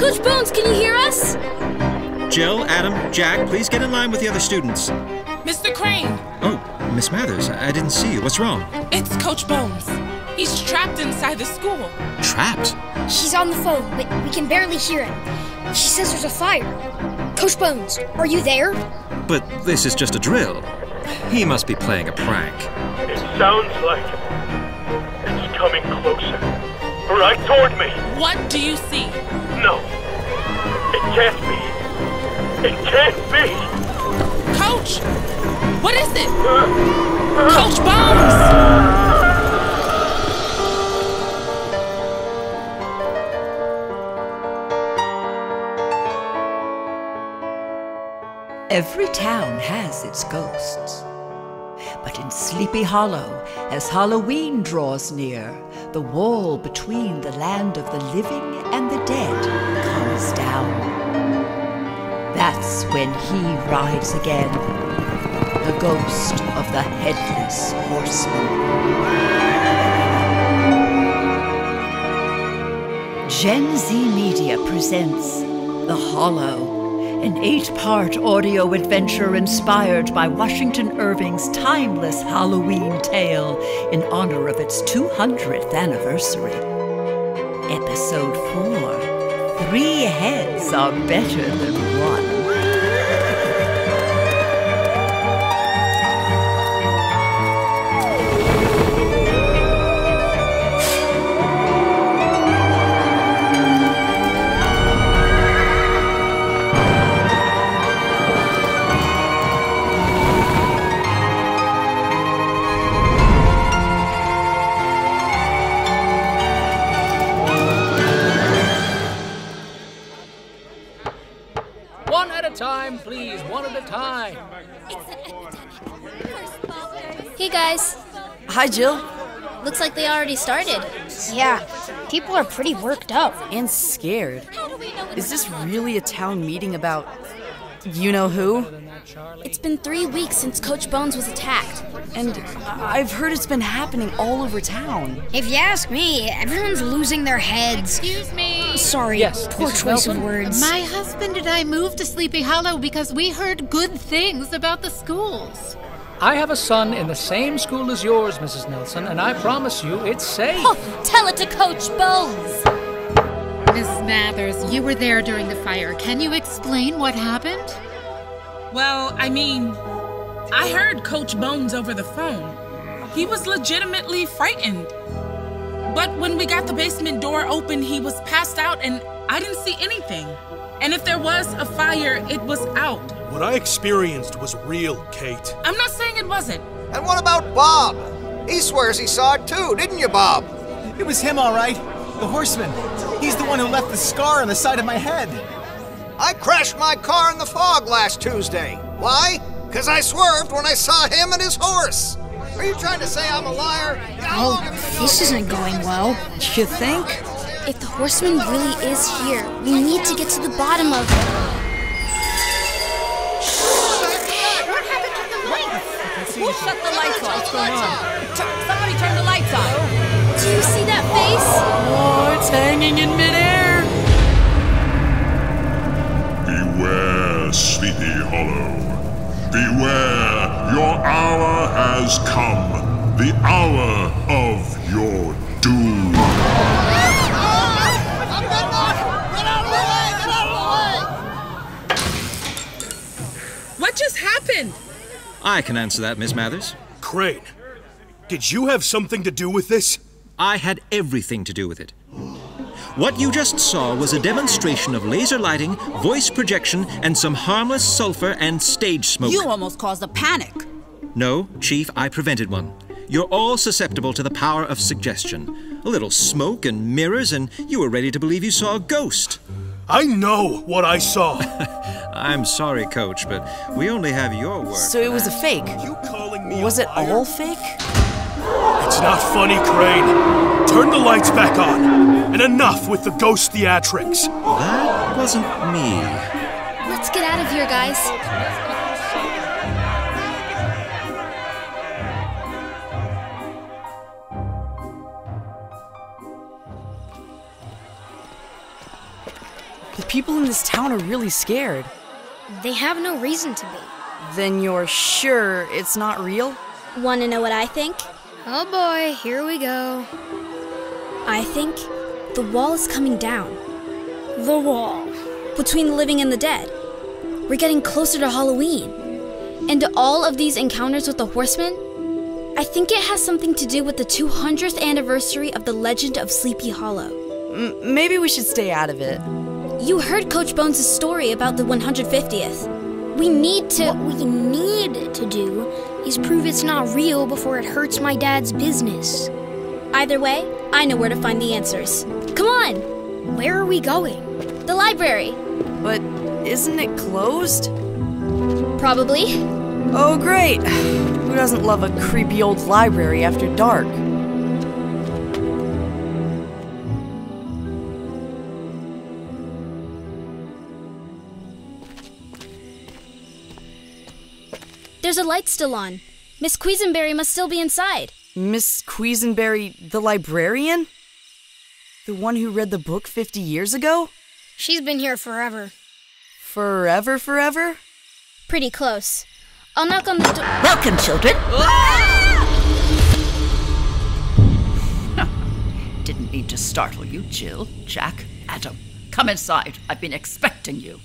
Coach Bones, can you hear us? Jill, Adam, Jack, please get in line with the other students. Mr. Crane! Oh, Miss Mathers, I didn't see you. What's wrong? It's Coach Bones. He's trapped inside the school. Trapped? She's on the phone, but we can barely hear him. She says there's a fire. Coach Bones, are you there? But this is just a drill. He must be playing a prank. It sounds like it's coming closer. Right toward me. What do you see? No. It can't be. It can't be. Coach! What is it? Coach Bones! Every town has its ghosts. But in Sleepy Hollow, as Halloween draws near, the wall between the land of the living and the dead comes down. That's when he rides again, the ghost of the Headless Horseman. Gen Z Media presents The Hollow, an 8-part audio adventure inspired by Washington Irving's timeless Halloween tale in honor of its 200th anniversary. Episode 4, 3 heads are better than one. One at a time, please. One at a time. Hey guys. Hi, Jill. Looks like they already started. Yeah, people are pretty worked up. And scared. Is this really a town meeting about you-know-who? It's been 3 weeks since Coach Bones was attacked. And I've heard it's been happening all over town. If you ask me, everyone's losing their heads. Excuse me. Sorry, Yes, poor Mrs. choice Nelson? of words. My husband and I moved to Sleepy Hollow because we heard good things about the schools. I have a son in the same school as yours, Mrs. Nelson, and I promise you it's safe. Oh, tell it to Coach Bones! Miss Mathers, you were there during the fire. Can you explain what happened? Well, I mean, I heard Coach Bones over the phone. He was legitimately frightened. But when we got the basement door open, he was passed out and I didn't see anything. And if there was a fire, it was out. What I experienced was real, Kate. I'm not saying it wasn't. And what about Bob? He swears he saw it too, didn't you, Bob? It was him, all right. The horseman. He's the one who left the scar on the side of my head. I crashed my car in the fog last Tuesday. Why? Because I swerved when I saw him and his horse. Are you trying to say I'm a liar? Oh, this isn't going well. You think? If the horseman really is here, we need to get to the bottom of it. Who shut the lights off? What's going on? Somebody turn the lights on. Do you see that face? Oh, it's hanging in midair. Beware, Sleepy Hollow. Beware, your hour has come. The hour of your doom. What just happened? I can answer that, Miss Mathers. Crane, did you have something to do with this? I had everything to do with it. What you just saw was a demonstration of laser lighting, voice projection, and some harmless sulfur and stage smoke. You almost caused a panic. No, Chief, I prevented one. You're all susceptible to the power of suggestion. A little smoke and mirrors, and you were ready to believe you saw a ghost. I know what I saw. I'm sorry, Coach, but we only have your word. So it was a fake. You calling me Was a it liar? all fake? It's not funny, Crane. Turn the lights back on. And enough with the ghost theatrics. That wasn't me. Let's get out of here, guys. people in this town are really scared. They have no reason to be. Then you're sure it's not real? Want to know what I think? Oh boy, here we go. I think the wall is coming down. The wall? Between the living and the dead. We're getting closer to Halloween. And all of these encounters with the horsemen, I think it has something to do with the 200th anniversary of the legend of Sleepy Hollow. Maybe we should stay out of it. You heard Coach Bones' story about the 150th. What we need to do is prove it's not real before it hurts my dad's business. Either way, I know where to find the answers. Come on! Where are we going? The library. But isn't it closed? Probably. Oh, great. Who doesn't love a creepy old library after dark? There's a light still on. Miss Quisenberry must still be inside. Miss Quisenberry, the librarian? The one who read the book 50 years ago? She's been here forever. Forever? Pretty close. I'll knock on the door. Welcome, children. Didn't mean to startle you, Jill, Jack, Adam. Come inside. I've been expecting you.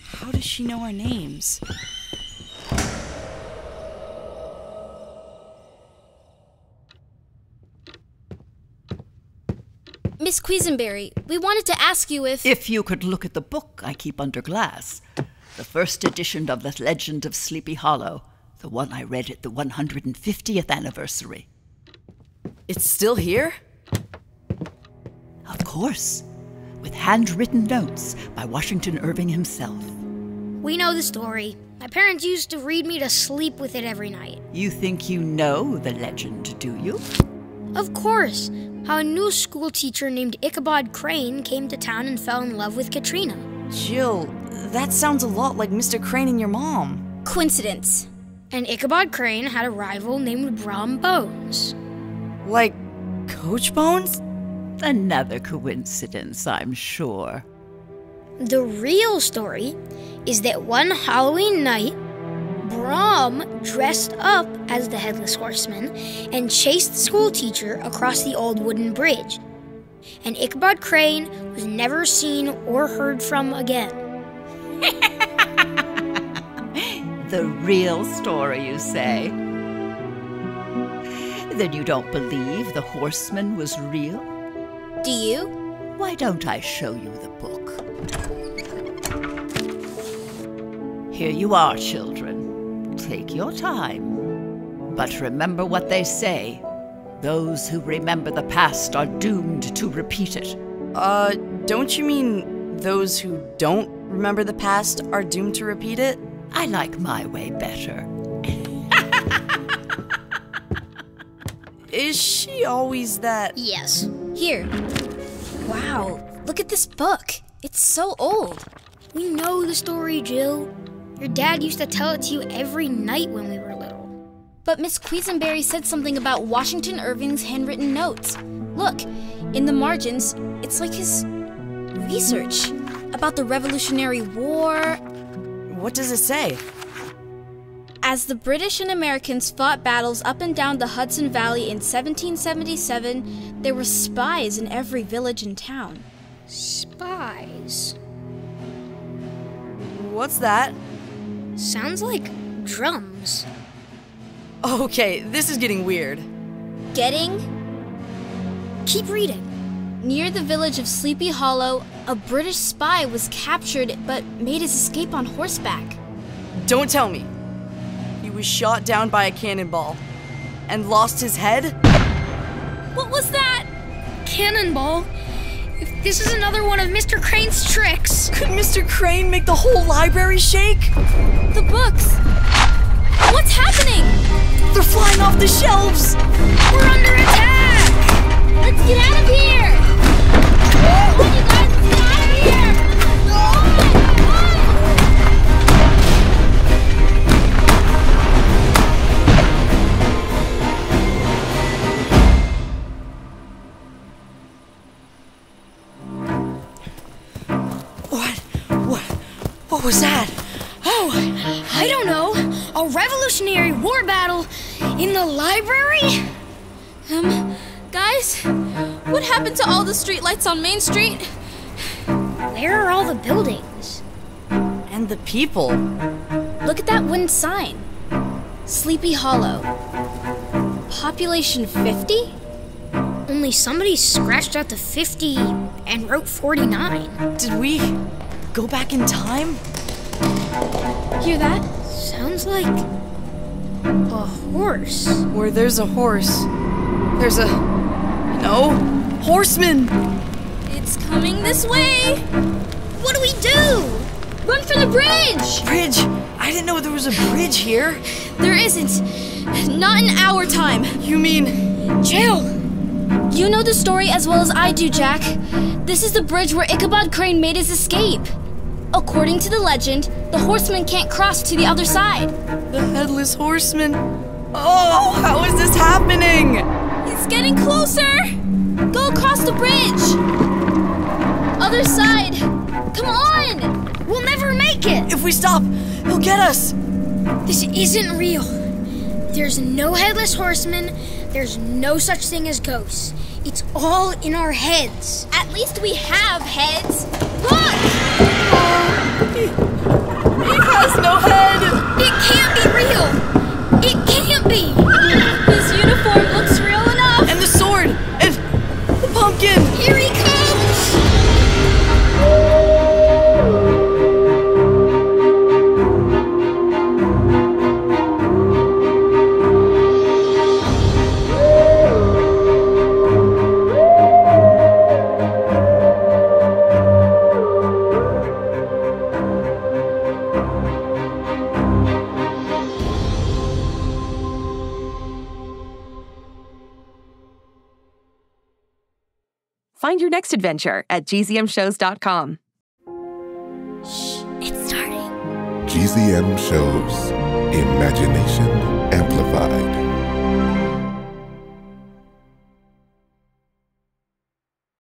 How does she know our names? Miss Quisenberry, we wanted to ask you if... If you could look at the book I keep under glass. The first edition of the Legend of Sleepy Hollow. The one I read at the 150th anniversary. It's still here? Of course. With handwritten notes by Washington Irving himself. We know the story. My parents used to read me to sleep with it every night. You think you know the legend, do you? Of course. How a new school teacher named Ichabod Crane came to town and fell in love with Katrina. Jill, that sounds a lot like Mr. Crane and your mom. Coincidence. And Ichabod Crane had a rival named Brom Bones. Like Coach Bones? Another coincidence, I'm sure. The real story is that one Halloween night, Brom dressed up as the Headless Horseman and chased the school teacher across the old wooden bridge. And Ichabod Crane was never seen or heard from again. The real story, you say? Then you don't believe the horseman was real? Do you? Why don't I show you the book? Here you are, children. Take your time. But remember what they say. Those who remember the past are doomed to repeat it. Don't you mean those who don't remember the past are doomed to repeat it? I like my way better. Is she always that? Yes. Here. Wow, look at this book. It's so old. We know the story, Jill. Your dad used to tell it to you every night when we were little. But Miss Quisenberry said something about Washington Irving's handwritten notes. Look, in the margins, it's like his research about the Revolutionary War. What does it say? As the British and Americans fought battles up and down the Hudson Valley in 1777, there were spies in every village and town. Spies? What's that? Sounds like drums. Okay, this is getting weird. Getting? Keep reading. Near the village of Sleepy Hollow, a British spy was captured but made his escape on horseback. Don't tell me. He was shot down by a cannonball and lost his head? What was that? Cannonball? If this is another one of Mr. Crane's tricks. Could Mr. Crane make the whole library shake? The books! What's happening? They're flying off the shelves! We're under attack! Let's get out of here! Come on, you guys, let's get out of here! What? What was that? Oh, I don't know. A Revolutionary War battle in the library? Guys, what happened to all the streetlights on Main Street? Where are all the buildings? And the people. Look at that wooden sign. Sleepy Hollow. Population 50? Only somebody scratched out the 50 and wrote 49. Did we go back in time? Hear that? Sounds like a horse. Where there's a horse, there's a... no, horseman! It's coming this way! What do we do? Run for the bridge! Bridge? I didn't know there was a bridge here. There isn't. Not in our time. You mean... jail? You know the story as well as I do, Jack. This is the bridge where Ichabod Crane made his escape. According to the legend, the horseman can't cross to the other side. The Headless Horseman. Oh, how is this happening? He's getting closer. Go across the bridge. Other side. Come on. We'll never make it. If we stop, he'll get us. This isn't real. There's no Headless Horseman. There's no such thing as ghosts. It's all in our heads. At least we have heads. Look! He has no head! It can't be real! It can't be! His uniform looks real enough! And the sword! And the pumpkin! Here he comes! Find your next adventure at gzmshows.com. Shh, it's starting. GZM Shows. Imagination Amplified.